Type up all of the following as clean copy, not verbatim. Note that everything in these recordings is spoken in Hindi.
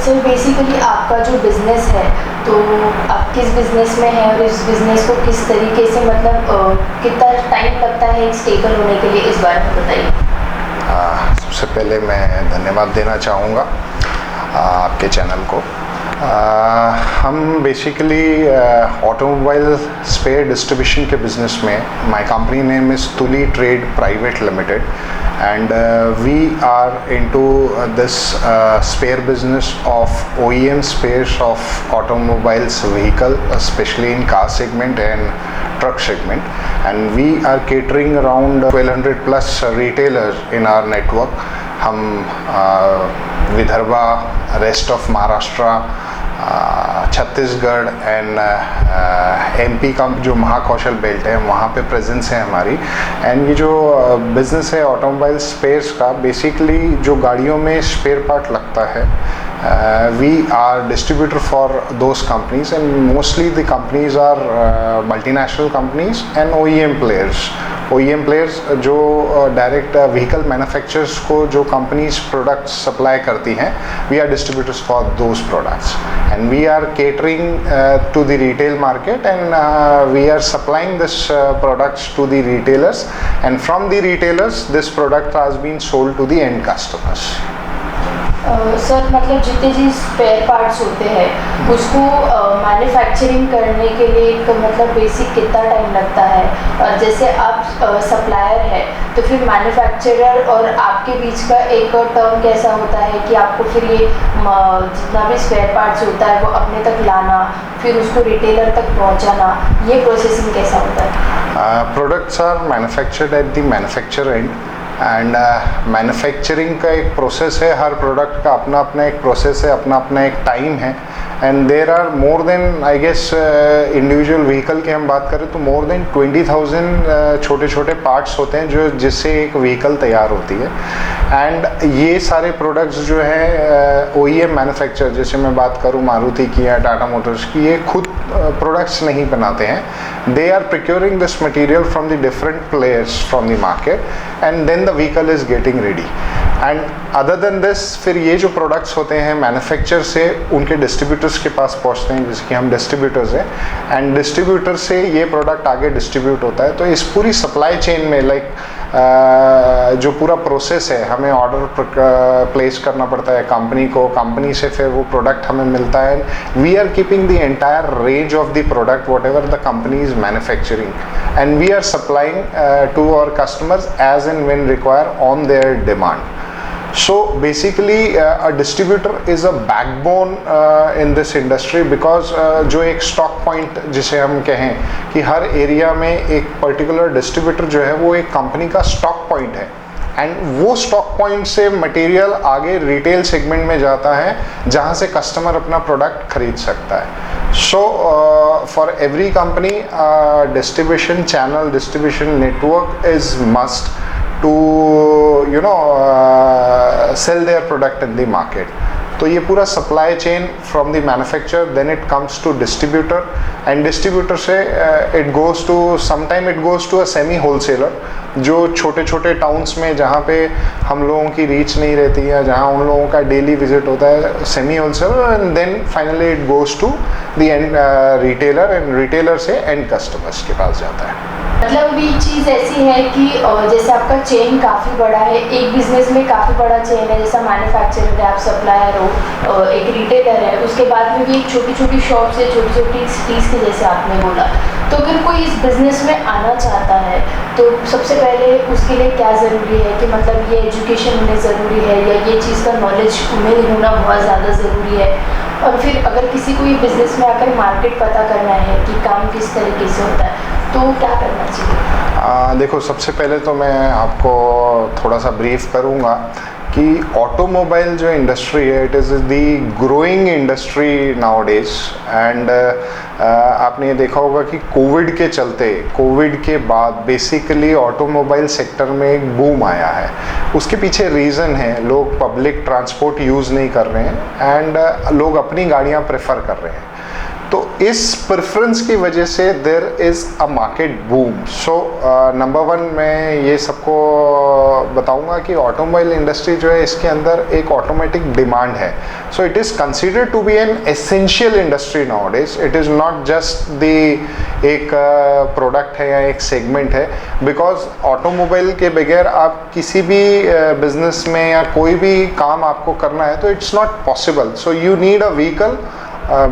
सर बेसिकली आपका जो बिज़नेस है तो आप किस बिज़नेस में है और इस बिज़नेस को किस तरीके से मतलब कितना टाइम लगता है एक स्टेबल होने के लिए, इस बारे में बताइए। सबसे पहले मैं धन्यवाद देना चाहूँगा आपके चैनल को। हम बेसिकली ऑटोमोबाइल स्पेयर डिस्ट्रीब्यूशन के बिज़नेस में, my company name is Tuli trade private limited and we are into this spare business of OEM spares of automobiles vehicle, especially in car segment and truck segment, and we are catering around 1200 plus retailers in our network. हम Vidarbha, rest of Maharashtra, Chhattisgarh and MP का जो महाकौशल बेल्ट है वहाँ पे प्रेजेंस है हमारी। एंड ये जो बिज़नेस है ऑटोमोबाइल स्पेयर्स का, बेसिकली जो गाड़ियों में स्पेयर पार्ट लगता है, we are distributor for those companies and mostly the companies are multinational companies and OEM players. OEM players जो डायरेक्ट व्हीकल मैन्युफैक्चरर्स को जो कंपनीज प्रोडक्ट्स सप्लाई करती हैं, we are distributors for those products and we are catering to the retail market and we are supplying this products to the retailers, and from the retailers this product has been sold to the end customers. Sir मतलब जितने जी स्पेयर पार्ट्स होते हैं उसको मैन्युफैक्चरिंग करने के लिए एक मतलब बेसिक कितना टाइम लगता है, और जैसे आप सप्लायर है तो फिर मैन्युफैक्चरर और आपके बीच का एक टर्म कैसा होता है कि आपको फिर ये जितना भी स्पेयर पार्ट्स होता है वो अपने तक लाना, फिर उसको रिटेलर तक पहुंचाना, ये प्रोसेसिंग कैसा होता है? Products are manufactured at the manufacturer and and manufacturing का एक प्रोसेस है, हर प्रोडक्ट का अपना अपना एक प्रोसेस है, अपना अपना एक टाइम है। And there are more than, I guess individual vehicle की हम बात करें तो मोर देन 20,000 छोटे छोटे पार्ट्स होते हैं जो जिससे एक व्हीकल तैयार होती है। एंड ये सारे प्रोडक्ट्स जो है OEM मैन्युफैक्चर, जैसे मैं बात करूँ मारुति की या टाटा मोटर्स की, ये खुद प्रोडक्ट्स नहीं बनाते हैं। They are procuring this material from the different players from the market and then the vehicle is getting ready. And other than this, फिर ये जो प्रोडक्ट्स होते हैं मैन्युफैक्चर से उनके डिस्ट्रीब्यूटर्स के पास पहुंचते हैं, जैसे कि हम डिस्ट्रीब्यूटर्स हैं, एंड डिस्ट्रीब्यूटर से ये प्रोडक्ट आगे डिस्ट्रीब्यूट होता है। तो इस पूरी सप्लाई चेन में जो पूरा प्रोसेस है, हमें ऑर्डर प्लेस करना पड़ता है कंपनी को, कंपनी से फिर वो प्रोडक्ट हमें मिलता है। We are keeping the entire range of the product whatever the company is manufacturing and we are supplying to our customers as and when require on their demand. So basically a distributor is a backbone in this industry because जो एक स्टॉक पॉइंट जिसे हम कहें कि हर एरिया में एक पर्टिकुलर डिस्ट्रीब्यूटर जो है वो एक कंपनी का स्टॉक पॉइंट है, एंड वो स्टॉक पॉइंट से मटेरियल आगे रिटेल सेगमेंट में जाता है जहाँ से कस्टमर अपना प्रोडक्ट खरीद सकता है। So for every company distribution channel, distribution network is must to sell their product in the market. तो ये पूरा supply chain from the manufacturer, then it comes to distributor, and distributor से it goes to, sometime it goes to a semi wholesaler, जो छोटे छोटे टाउन्स में जहाँ पे हम लोगों की रीच नहीं रहती है, जहाँ उन लोगों का डेली विजिट होता है, semi wholesaler, and then finally it goes to the end retailer, and retailer से एंड कस्टमर्स के पास जाता है। मतलब अभी चीज़ ऐसी है कि जैसे आपका चेन काफ़ी बड़ा है, एक बिजनेस में काफ़ी बड़ा चेन है, जैसा मैन्युफैक्चरर है, आप सप्लायर हो, एक रिटेलर है, उसके बाद में भी एक छोटी छोटी शॉप्स है, छोटी छोटी सिटीज़ की, जैसे आपने बोला। तो अगर कोई इस बिज़नेस में आना चाहता है तो सबसे पहले उसके लिए क्या ज़रूरी है कि मतलब ये एजुकेशन होनी ज़रूरी है या ये चीज़ का नॉलेज उन्हें होना बहुत ज़्यादा ज़रूरी है? और फिर अगर किसी को ये बिज़नेस में आकर मार्केट पता करना है कि काम किस तरीके से होता है तो क्या करना चाहिए? देखो, सबसे पहले तो मैं आपको थोड़ा सा ब्रीफ करूँगा कि ऑटोमोबाइल जो इंडस्ट्री है, it is the growing industry now days. And आपने ये देखा होगा कि कोविड के चलते, कोविड के बाद बेसिकली ऑटोमोबाइल सेक्टर में एक बूम आया है। उसके पीछे रीज़न है, लोग पब्लिक ट्रांसपोर्ट यूज़ नहीं कर रहे हैं एंड लोग अपनी गाड़ियाँ प्रेफर कर रहे हैं। तो इस प्रेफरेंस की वजह से देर is a market boom. So number one मैं ये सबको बताऊंगा कि ऑटोमोबाइल इंडस्ट्री जो है इसके अंदर एक ऑटोमेटिक डिमांड है। So it is considered to be an essential industry nowadays. It is not just the एक प्रोडक्ट है या एक सेगमेंट है, बिकॉज ऑटोमोबाइल के बगैर आप किसी भी बिजनेस में या कोई भी काम आपको करना है तो it's not possible. So you need a vehicle.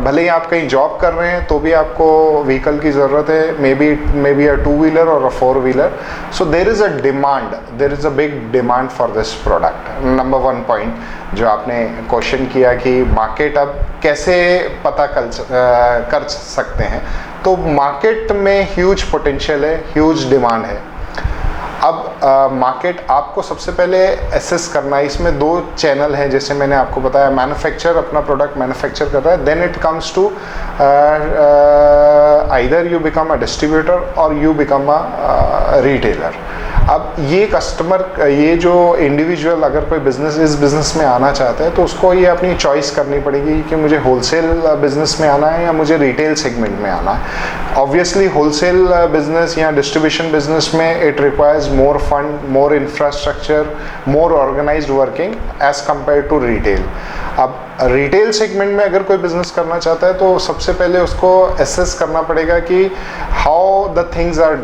भले ही आप कहीं जॉब कर रहे हैं तो भी आपको व्हीकल की ज़रूरत है, मे बी अ 2 व्हीलर और अ 4 wheeler. So there is a demand, there is a big demand for this product. Number one point जो आपने क्वेश्चन किया कि मार्केट अब कैसे पता कर सकते हैं, तो मार्केट में ह्यूज पोटेंशियल है, ह्यूज डिमांड है। अब मार्केट आपको सबसे पहले एसेस करना है। इसमें 2 चैनल हैं, जैसे मैंने आपको बताया। मैन्युफैक्चर अपना प्रोडक्ट मैन्युफैक्चर कर रहा है, then it comes to either you become a distributor और यू बिकम अ रिटेलर। अब ये कस्टमर, ये जो इंडिविजुअल अगर कोई बिजनेस इस बिज़नेस में आना चाहता है तो उसको ये अपनी चॉइस करनी पड़ेगी कि मुझे होलसेल बिज़नेस में आना है या मुझे रिटेल सेगमेंट में आना है। ऑब्वियसली होलसेल बिज़नेस या डिस्ट्रीब्यूशन बिज़नेस में it requires more fund, more infrastructure, more organised working as compare to retail. अब रिटेल सेगमेंट में अगर कोई बिज़नेस करना चाहता है तो सबसे पहले उसको एसेस करना पड़ेगा कि how the things are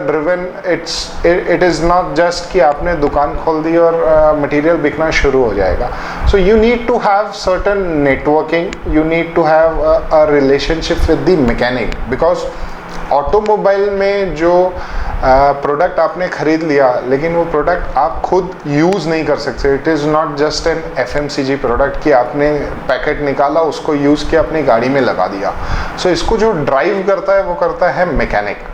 driven. It is not just कि आपने दुकान खोल दी और मटेरियल बिकना शुरू हो जाएगा। So you need to have certain networking, you need to have a relationship with the mechanic, because automobile में जो प्रोडक्ट आपने ख़रीद लिया लेकिन वो प्रोडक्ट आप खुद यूज़ नहीं कर सकते। It is not just an FMCG product कि आपने पैकेट निकाला, उसको यूज़ किया, अपनी गाड़ी में लगा दिया। सो इसको जो ड्राइव करता है वो करता है मैकेनिक।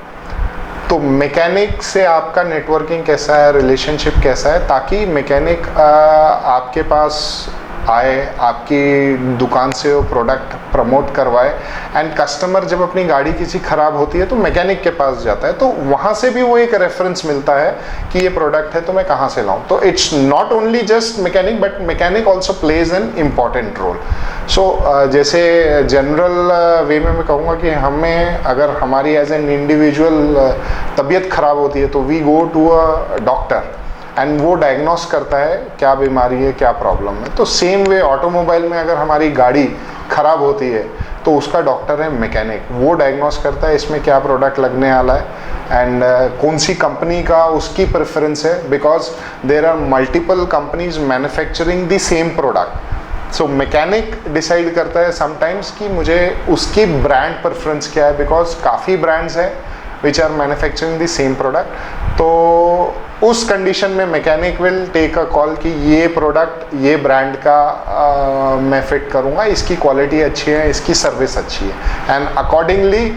तो मैकेनिक से आपका नेटवर्किंग कैसा है, रिलेशनशिप कैसा है, ताकि मैकेनिक आपके पास आए, आपकी दुकान से वो प्रोडक्ट प्रमोट करवाए, एंड कस्टमर जब अपनी गाड़ी किसी ख़राब होती है तो मैकेनिक के पास जाता है, तो वहाँ से भी वो एक रेफरेंस मिलता है कि ये प्रोडक्ट है तो मैं कहाँ से लाऊं। तो it's not only just mechanic, but mechanic also plays an important role. So जैसे जनरल वे में मैं कहूँगा कि हमें अगर हमारी एज एन इंडिविजुअल तबीयत ख़राब होती है तो we go to a doctor and वो डायग्नोस करता है क्या बीमारी है, क्या प्रॉब्लम है। तो सेम वे ऑटोमोबाइल में अगर हमारी गाड़ी ख़राब होती है तो उसका डॉक्टर है मैकेनिक, वो डायग्नोस करता है इसमें क्या प्रोडक्ट लगने वाला है एंड कौन सी कंपनी का उसकी प्रेफरेंस है, because there are multiple companies manufacturing the same product. So mechanic decide करता है समटाइम्स कि मुझे उसकी ब्रांड प्रेफरेंस क्या है, बिकॉज काफ़ी ब्रांड्स हैं which are manufacturing the same product. तो उस कंडीशन में mechanic will take a call कि ये प्रोडक्ट ये ब्रांड का मैं फिट करूँगा, इसकी क्वालिटी अच्छी है, इसकी सर्विस अच्छी है, एंड अकॉर्डिंगली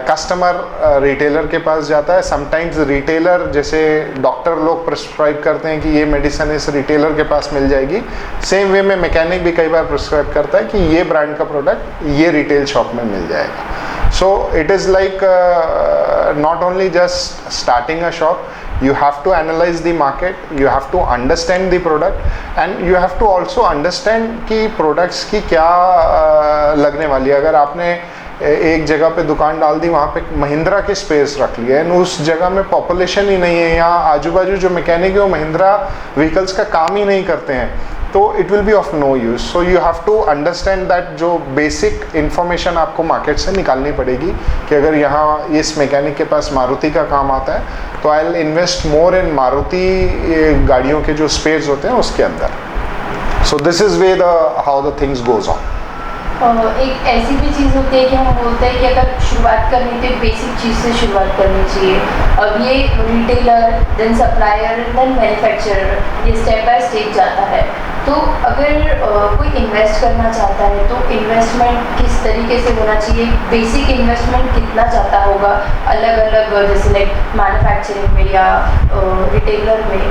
कस्टमर रिटेलर के पास जाता है। समटाइम्स रिटेलर, जैसे डॉक्टर लोग प्रिस्क्राइब करते हैं कि ये मेडिसिन इस रिटेलर के पास मिल जाएगी, सेम वे में मैकेनिक भी कई बार प्रिस्क्राइब करता है कि ये ब्रांड का प्रोडक्ट ये रिटेल शॉप में मिल जाएगा। सो it is like not only just starting a shop, you have to analyze the market, you have to understand the product, and you have to also understand कि products की क्या लगने वाली है। अगर आपने एक जगह पे दुकान डाल दी, वहाँ पे महिंद्रा की स्पेस रख लिया है, उस जगह में पॉपुलेशन ही नहीं है, यहाँ आजू बाजू जो मैकेनिक है वो महिंद्रा व्हीकल्स का काम ही नहीं करते हैं, तो it will be of no use. So you have to understand that जो बेसिक इन्फॉर्मेशन आपको मार्केट से निकालनी पड़ेगी कि अगर यहाँ इस मैकेनिक के पास मारुति का काम आता है तो आई विल इन्वेस्ट मोर इन मारुति गाड़ियों के जो स्पेयर्स होते हैं उसके अंदर। So this is way the how the things goes on. एक ऐसी भी चीज़ होती है कि हम बोलते हैं कि अगर शुरुआत करनी तो बेसिक चीज़ से शुरुआत करनी चाहिए। अब ये retailer, then supplier, then manufacturer, ये स्टेप बाय स्टेप जाता है। तो अगर कोई इन्वेस्ट करना चाहता है तो इन्वेस्टमेंट किस तरीके से होना चाहिए, बेसिक इन्वेस्टमेंट कितना जाता होगा अलग अलग, जैसे लाइक मैन्युफैक्चरिंग में या रिटेलर में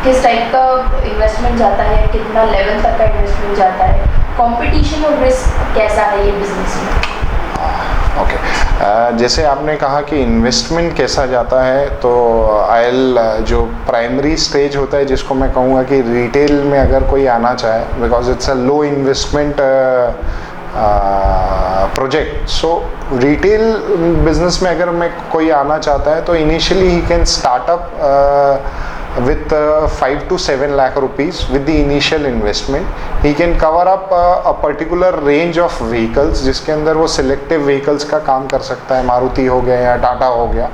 किस टाइप का इन्वेस्टमेंट जाता है, कितना लेवल तक का इन्वेस्टमेंट जाता है, कंपटीशन और रिस्क कैसा है ये बिजनेस में? ओके, जैसे आपने कहा कि इन्वेस्टमेंट कैसा जाता है, तो आयल जो प्राइमरी स्टेज होता है जिसको मैं कहूँगा कि रिटेल में अगर कोई आना चाहे, because it's a low investment project. So retail business में अगर मैं कोई आना चाहता है तो initially he can start up with 5 to 7 lakh rupees with the initial investment. He can cover up a particular range of vehicles जिसके अंदर वो selective vehicles का काम कर सकता है, मारुति हो गया या टाटा हो गया,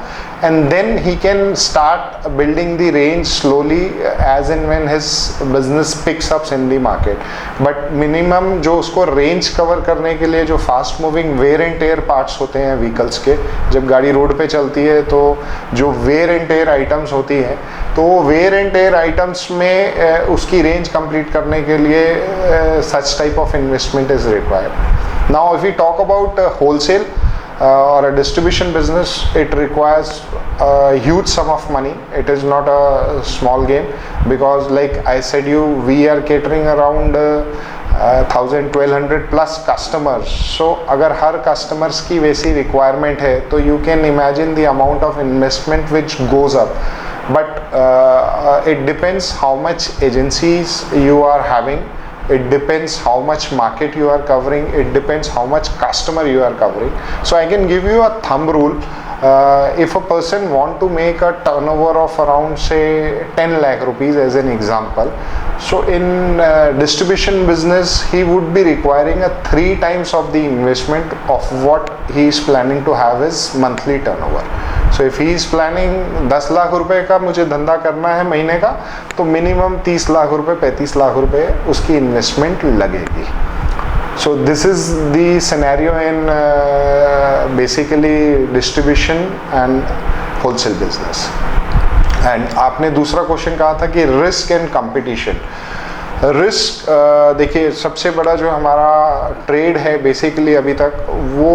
and then he can start building the range slowly as and when his business picks up in the market. But minimum जो उसको range cover करने के लिए जो fast moving wear and tear parts होते हैं vehicles के, जब गाड़ी रोड पे चलती है तो जो wear and tear items होती है तो वो वेयर एंड टेयर आइटम्स में उसकी रेंज कंप्लीट करने के लिए such type of investment is required. Now if you talk about wholesale or a distribution business, it requires a huge sum of money. It is not a small game because like I said you, we are catering around 1000-1200 plus customers. So अगर हर customers की वैसी requirement है तो you can imagine the amount of investment which goes up. But it depends how much agencies you are having. It depends how much market you are covering. It depends how much customer you are covering. So I can give you a thumb rule. If a person want to make a turnover of around say 10 lakh rupees as an example, so in distribution business he would be requiring a 3 times of the investment of what he is planning to have his monthly turnover. So if he is planning 10 lakh रुपए का मुझे धंधा करना है महीने का, तो मिनिमम 30 लाख रुपए 35 लाख रुपए उसकी इन्वेस्टमेंट लगेगी. So this is the scenario in basically distribution and wholesale business. And आपने दूसरा क्वेश्चन कहा था कि रिस्क एंड कंपटीशन. रिस्क देखिए सबसे बड़ा जो हमारा ट्रेड है बेसिकली अभी तक वो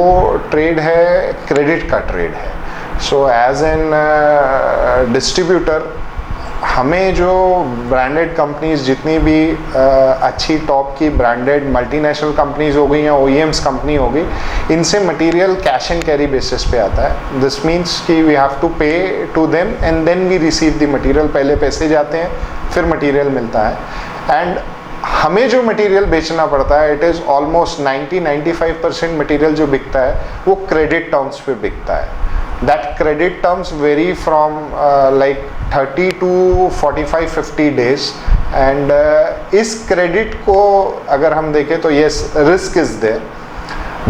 ट्रेड है क्रेडिट का ट्रेड है. सो एज एन डिस्ट्रीब्यूटर हमें जो ब्रांडेड कंपनीज जितनी भी अच्छी टॉप की ब्रांडेड मल्टीनेशनल कंपनीज हो गई या OEMs कंपनी हो गई, इनसे material cash and carry basis पे आता है. दिस मीन्स कि we have to pay to them and then we receive the material. पहले पैसे जाते हैं फिर मटेरियल मिलता है. एंड हमें जो मटेरियल बेचना पड़ता है इट इज़ ऑलमोस्ट 90-95% मटेरियल जो बिकता है वो क्रेडिट टर्म्स पे बिकता है. That credit terms vary from like 30 to 45-50 days and इस क्रेडिट को अगर हम देखें तो yes risk is there,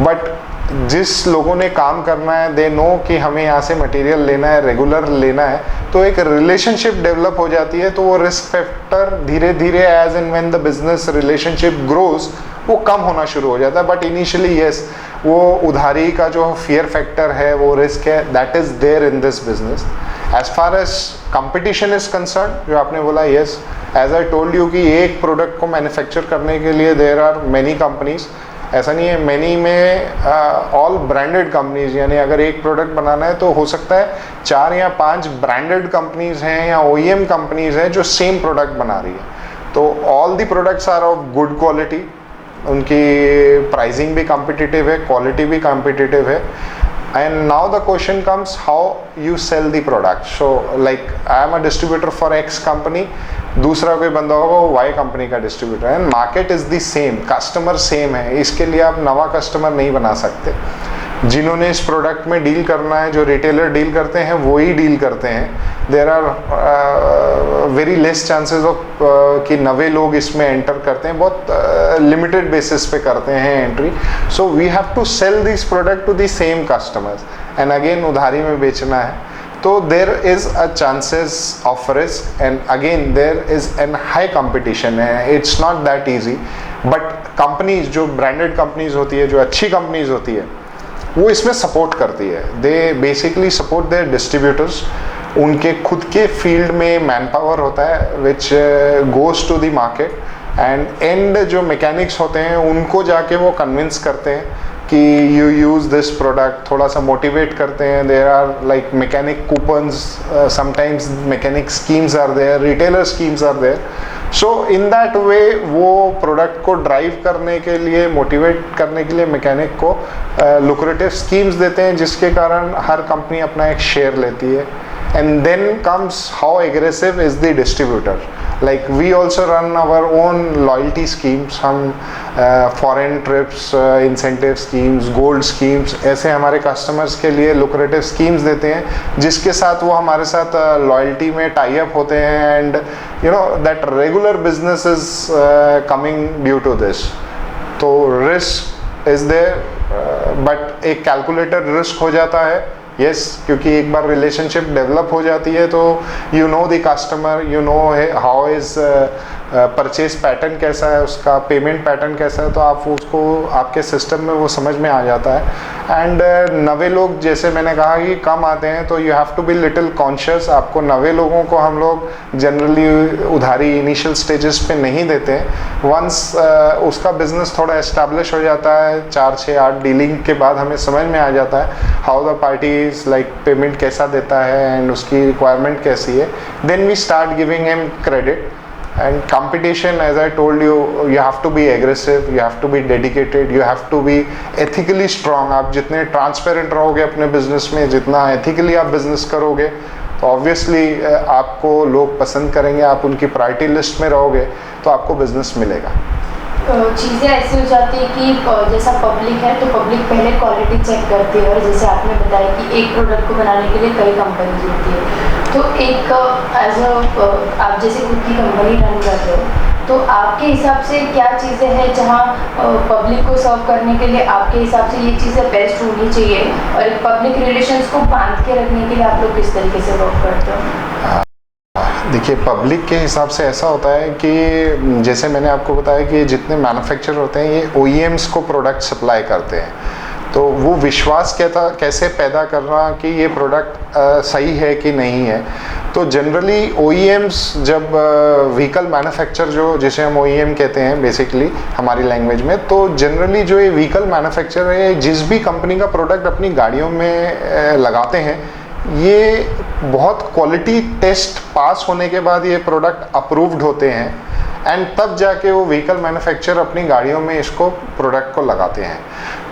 but जिस लोगों ने काम करना है दे नो कि हमें यहाँ से मटेरियल लेना है, रेगुलर लेना है, तो एक रिलेशनशिप डेवलप हो जाती है. तो वो रिस्क फैक्टर धीरे धीरे as and when the business relationship grows वो कम होना शुरू हो जाता है. बट इनिशियली यस वो उधारी का जो फियर फैक्टर है वो रिस्क है, that is there in this business. As far as competition is concern, जो आपने बोला yes, as I told you कि एक प्रोडक्ट को मैन्युफैक्चर करने के लिए देयर आर मैनी कंपनीज. ऐसा नहीं है, मैनी में ऑल ब्रांडेड कंपनीज, यानी अगर एक प्रोडक्ट बनाना है तो हो सकता है 4 या 5 ब्रांडेड कंपनीज हैं या OEM कंपनीज हैं जो सेम प्रोडक्ट बना रही है. तो all the products are of good quality, उनकी प्राइसिंग भी कॉम्पिटिटिव है, क्वालिटी भी कॉम्पिटिटिव है. And now the question comes how you sell the product. So like I am a distributor for X company, दूसरा कोई बंदा होगा वो Y कंपनी का डिस्ट्रीब्यूटर है, and market is the same, customer same है. इसके लिए आप नवा कस्टमर नहीं बना सकते. जिन्होंने इस प्रोडक्ट में डील करना है, जो रिटेलर डील करते हैं वो ही डील करते हैं. There are very less chances of कि नवे लोग इसमें एंटर करते हैं, बहुत लिमिटेड बेसिस पे करते हैं entry. So we have to sell this product to the same customers, and again उधारी में बेचना है तो there is a chances of risk, and again there is an high competition है. It's not that easy. But companies जो ब्रांडेड कंपनीज होती है, जो अच्छी कंपनीज होती है, वो इसमें सपोर्ट करती है. They basically support their distributors. उनके खुद के फील्ड में मैन पावर होता है which goes to the market, and जो मैकेनिक्स होते हैं उनको जाके वो कन्विंस करते हैं कि यू यूज़ दिस प्रोडक्ट, थोड़ा सा मोटिवेट करते हैं. There are like mechanic coupons, sometimes mechanic schemes are there, retailer schemes are there. So in that way वो प्रोडक्ट को ड्राइव करने के लिए, मोटिवेट करने के लिए मैकेनिक को लुक्रेटिव स्कीम्स देते हैं, जिसके कारण हर कंपनी अपना एक शेयर लेती है. And then comes how aggressive is the distributor. Like we also run our own loyalty schemes, हम foreign trips, incentive schemes, gold schemes, ऐसे हमारे कस्टमर्स के लिए लुक्रेटिव स्कीम्स देते हैं जिसके साथ वो हमारे साथ लॉयल्टी में टाई अप होते हैं, and you know that regular business is coming due to this. तो रिस्क इज देयर, बट एक कैलकुलेटेड रिस्क हो जाता है, यस, क्योंकि एक बार रिलेशनशिप डेवलप हो जाती है तो you know the customer, you know how is purchase pattern कैसा है, उसका पेमेंट पैटर्न कैसा है, तो आप उसको आपके सिस्टम में वो समझ में आ जाता है। एंड नवे लोग, जैसे मैंने कहा कि कम आते हैं, तो you have to be little conscious. आपको नवे लोगों को हम लोग जनरली उधारी इनिशियल स्टेजेस पे नहीं देते हैं। वंस उसका बिजनेस थोड़ा एस्टैब्लिश हो जाता है, 4, 6, 8 डीलिंग के बाद हमें समझ में आ जाता है how the parties like payment कैसा देता है एंड उसकी रिक्वायरमेंट कैसी है, then we start giving him credit. And competition, as I told you, you have to be aggressive, you have to be dedicated, you have to be ethically strong। आप जितने ट्रांसपेरेंट रहोगे अपने बिजनेस में, जितना एथिकली आप बिजनेस करोगे, तो ऑब्वियसली आपको लोग पसंद करेंगे, आप उनकी प्रायोरिटी लिस्ट में रहोगे तो आपको बिजनेस मिलेगा। चीज़ें ऐसी हो जाती है कि जैसा पब्लिक है तो पब्लिक पहले क्वालिटी चेक करती है, और जैसे आपने बताया कि एक प्रोडक्ट को बनाने के लिए कई कंपनीज होती है, तो एक एज अ आप जैसे खुद की कंपनी रन कर रहे हो, तो आपके हिसाब से क्या चीज़ें हैं जहाँ पब्लिक को सर्व करने के लिए आपके हिसाब से ये चीज़ें बेस्ट होनी चाहिए, और एक पब्लिक रिलेशंस को बांध के रखने के लिए आप लोग किस तरीके से वर्क करते हो? देखिए, पब्लिक के हिसाब से ऐसा होता है कि जैसे मैंने आपको बताया कि जितने मैन्युफैक्चरर होते हैं ये OEMs को प्रोडक्ट सप्लाई करते हैं, तो वो विश्वास कैसे पैदा करना कि ये प्रोडक्ट सही है कि नहीं है। तो जनरली OEMs जब व्हीकल मैन्युफैक्चर, जो जिसे हम OEM कहते हैं बेसिकली हमारी लैंग्वेज में, तो जनरली जो ये व्हीकल मैन्युफैक्चर है, जिस भी कंपनी का प्रोडक्ट अपनी गाड़ियों में लगाते हैं, ये बहुत क्वालिटी टेस्ट पास होने के बाद ये प्रोडक्ट अप्रूव्ड होते हैं, एंड तब जाके वो व्हीकल मैन्युफैक्चरर अपनी गाड़ियों में इसको प्रोडक्ट को लगाते हैं।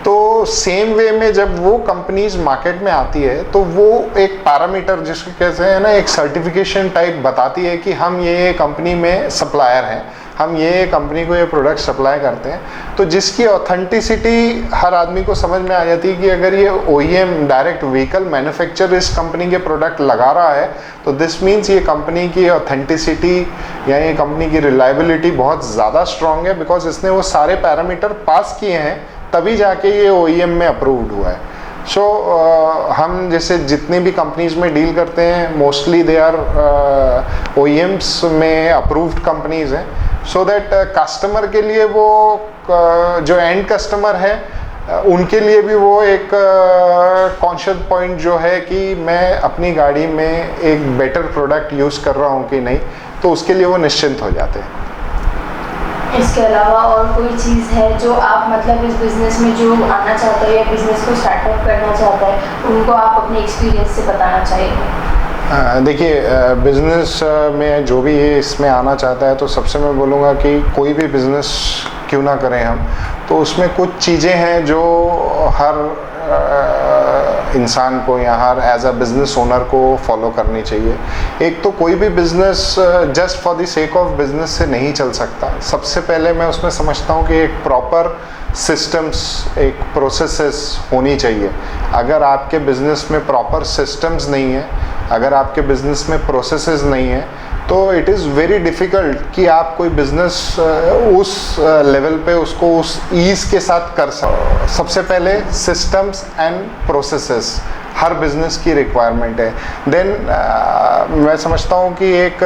तो सेम वे में जब वो कंपनीज मार्केट में आती है तो वो एक पैरामीटर, जिसको कहते हैं ना, एक सर्टिफिकेशन टाइप बताती है कि हम ये कंपनी में सप्लायर हैं, हम ये कंपनी को ये प्रोडक्ट सप्लाई करते हैं। तो जिसकी ऑथेंटिसिटी हर आदमी को समझ में आ जाती है कि अगर ये OEM डायरेक्ट व्हीकल मैन्युफैक्चरर इस कंपनी के प्रोडक्ट लगा रहा है, तो दिस मीन्स ये कंपनी की ऑथेंटिसिटी या ये कंपनी की रिलायबिलिटी बहुत ज़्यादा स्ट्रॉन्ग है, बिकॉज इसने वो सारे पैरामीटर पास किए हैं, तभी जाके ये OEM में अप्रूव्ड हुआ है। सो हम जैसे जितनी भी कंपनीज में डील करते हैं, मोस्टली दे आर OEMs में अप्रूव्ड कंपनीज हैं, सो दैट कस्टमर के लिए वो जो एंड कस्टमर है उनके लिए भी वो एक कॉन्शियस पॉइंट जो है कि मैं अपनी गाड़ी में एक बेटर प्रोडक्ट यूज़ कर रहा हूँ कि नहीं, तो उसके लिए वो निश्चिंत हो जाते हैं। इसके अलावा और कोई चीज़ है जो आप मतलब इस बिज़नेस में जो आना चाहता है या बिज़नेस को स्टार्टअप करना चाहता है, उनको आप अपने एक्सपीरियंस से बताना चाहिए? देखिए, बिज़नेस में जो भी ये इसमें आना चाहता है, तो सबसे मैं बोलूँगा कि कोई भी बिज़नेस क्यों ना करें हम, तो उसमें कुछ चीज़ें हैं जो हर इंसान को या हर एज अ बिज़नेस ओनर को फॉलो करनी चाहिए। एक तो कोई भी business just for the sake of business से नहीं चल सकता। सबसे पहले मैं उसमें समझता हूँ कि एक प्रॉपर सिस्टम्स, एक प्रोसेसेस होनी चाहिए। अगर आपके बिज़नेस में प्रॉपर सिस्टम्स नहीं है, अगर आपके बिज़नेस में प्रोसेसेस नहीं है, तो इट इज़ वेरी डिफ़िकल्ट कि आप कोई बिज़नेस उस लेवल पे उसको उस ईज़ के साथ कर सको। सबसे पहले systems and processes her business की रिक्वायरमेंट है। देन मैं समझता हूँ कि एक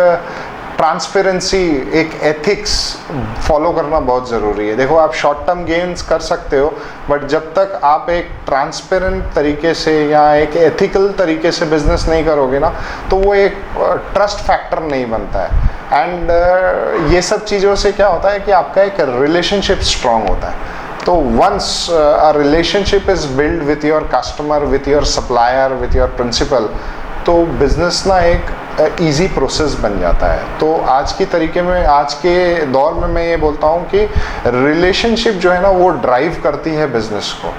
ट्रांसपेरेंसी, एक एथिक्स फॉलो करना बहुत ज़रूरी है। देखो, आप शॉर्ट टर्म गेन्स कर सकते हो, बट जब तक आप एक ट्रांसपेरेंट तरीके से या एक एथिकल तरीके से बिजनेस नहीं करोगे ना, तो वो एक ट्रस्ट फैक्टर नहीं बनता है। एंड ये सब चीज़ों से क्या होता है कि आपका एक रिलेशनशिप स्ट्रांग होता है। तो once a relationship is build with your customer, with your supplier, with your principal, तो बिज़नेस ना एक इजी प्रोसेस बन जाता है। तो आज की तरीके में, आज के दौर में मैं ये बोलता हूँ कि रिलेशनशिप जो है ना, वो ड्राइव करती है बिज़नेस को।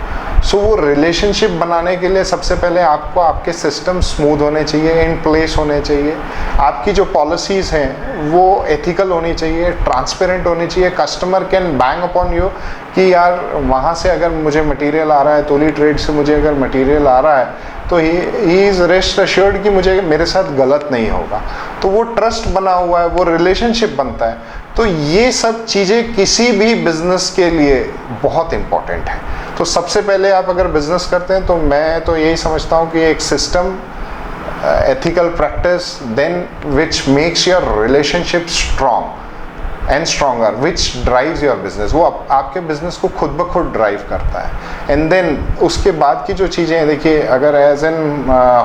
सो वो रिलेशनशिप बनाने के लिए सबसे पहले आपको आपके सिस्टम स्मूथ होने चाहिए, इन प्लेस होने चाहिए, आपकी जो पॉलिसीज़ हैं वो एथिकल होनी चाहिए, ट्रांसपेरेंट होनी चाहिए। Customer can bang upon you कि यार वहाँ से अगर मुझे मटेरियल आ रहा है, तोली ट्रेड से मुझे अगर मटेरियल आ रहा है तो ही इज़ रेस्ट अश्योर्ड कि मुझे मेरे साथ गलत नहीं होगा। तो वो ट्रस्ट बना हुआ है, वो रिलेशनशिप बनता है। तो ये सब चीज़ें किसी भी बिज़नेस के लिए बहुत इम्पॉर्टेंट है। तो सबसे पहले आप अगर बिज़नेस करते हैं तो मैं तो यही समझता हूँ कि एक system, ethical practice, then which makes your relationship strong and stronger, which drives your business, वो आपके बिजनेस को खुद ब खुद ड्राइव करता है। एंड देन उसके बाद की जो चीज़ें हैं, देखिए अगर एज एन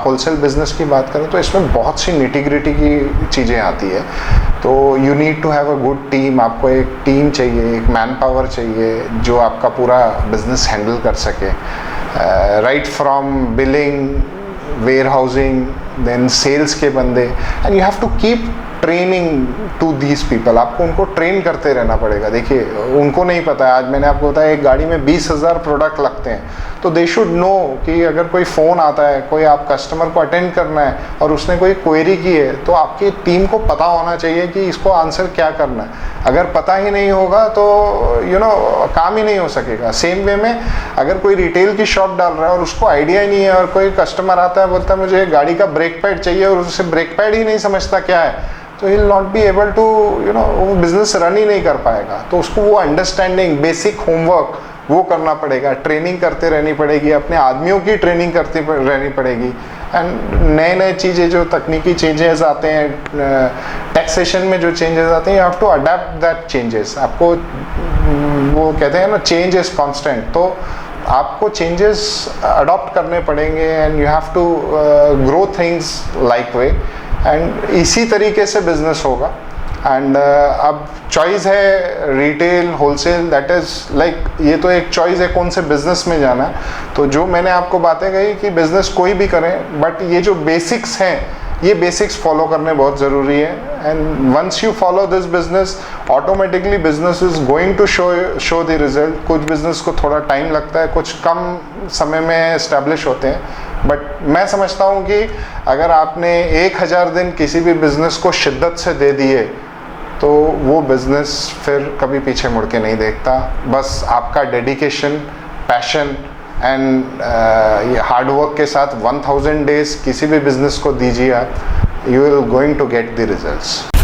होलसेल बिजनेस की बात करें तो इसमें बहुत सी निटी-ग्रिटी की चीज़ें आती है। तो you need to have a good team, आपको एक टीम चाहिए, एक मैन पावर चाहिए जो आपका पूरा बिजनेस हैंडल कर सके, right from billing, warehousing, then sales के बंदे, and you have to keep training to these people. आपको उनको ट्रेन करते रहना पड़ेगा। देखिए उनको नहीं पता है, आज मैंने आपको बताया एक गाड़ी में 20,000 प्रोडक्ट लगते हैं, तो दे शुड नो कि अगर कोई फ़ोन आता है, कोई आप कस्टमर को अटेंड करना है और उसने कोई क्वेरी की है, तो आपकी टीम को पता होना चाहिए कि इसको आंसर क्या करना है। अगर पता ही नहीं होगा तो काम ही नहीं हो सकेगा। सेम वे में अगर कोई रिटेल की शॉप डाल रहा है और उसको आइडिया ही नहीं है और कोई कस्टमर आता है बोलता है मुझे गाड़ी का ब्रेक पैड चाहिए और उसे ब्रेक पैड ही नहीं समझता क्या है, तो he will not be able to वो बिजनेस रन ही नहीं कर पाएगा। तो उसको वो अंडरस्टैंडिंग, बेसिक होमवर्क वो करना पड़ेगा, ट्रेनिंग करते रहनी पड़ेगी, अपने आदमियों की ट्रेनिंग करती रहनी पड़ेगी। एंड नए नए चीज़ें जो तकनीकी चेंजेस आते हैं, टैक्सेशन में जो चेंजेस आते हैं, you have to adapt that changes. आपको वो कहते हैं ना, चेंज इज़ कॉन्स्टेंट, तो आपको चेंजेस अडॉप्ट करने पड़ेंगे and you have to grow things like way, and इसी तरीके से बिजनेस होगा। एंड अब चॉइस है retail, wholesale, that is like ये तो एक चॉइस है कौन से बिज़नेस में जाना है। तो जो मैंने आपको बातें कही कि बिज़नेस कोई भी करें, बट ये जो बेसिक्स हैं, ये बेसिक्स फॉलो करने बहुत ज़रूरी है। And once you follow this business, automatically business is going to show the result. कुछ बिजनेस को थोड़ा टाइम लगता है, कुछ कम समय में इस्टेब्लिश होते हैं, बट मैं समझता हूँ कि अगर आपने 1000 दिन किसी भी बिज़नेस को शिद्दत से दे दिए तो वो बिज़नेस फिर कभी पीछे मुड़ के नहीं देखता। बस आपका dedication, passion and hard work के साथ 1000 डेज किसी भी बिज़नेस को दीजिए आप, you will going to get the results.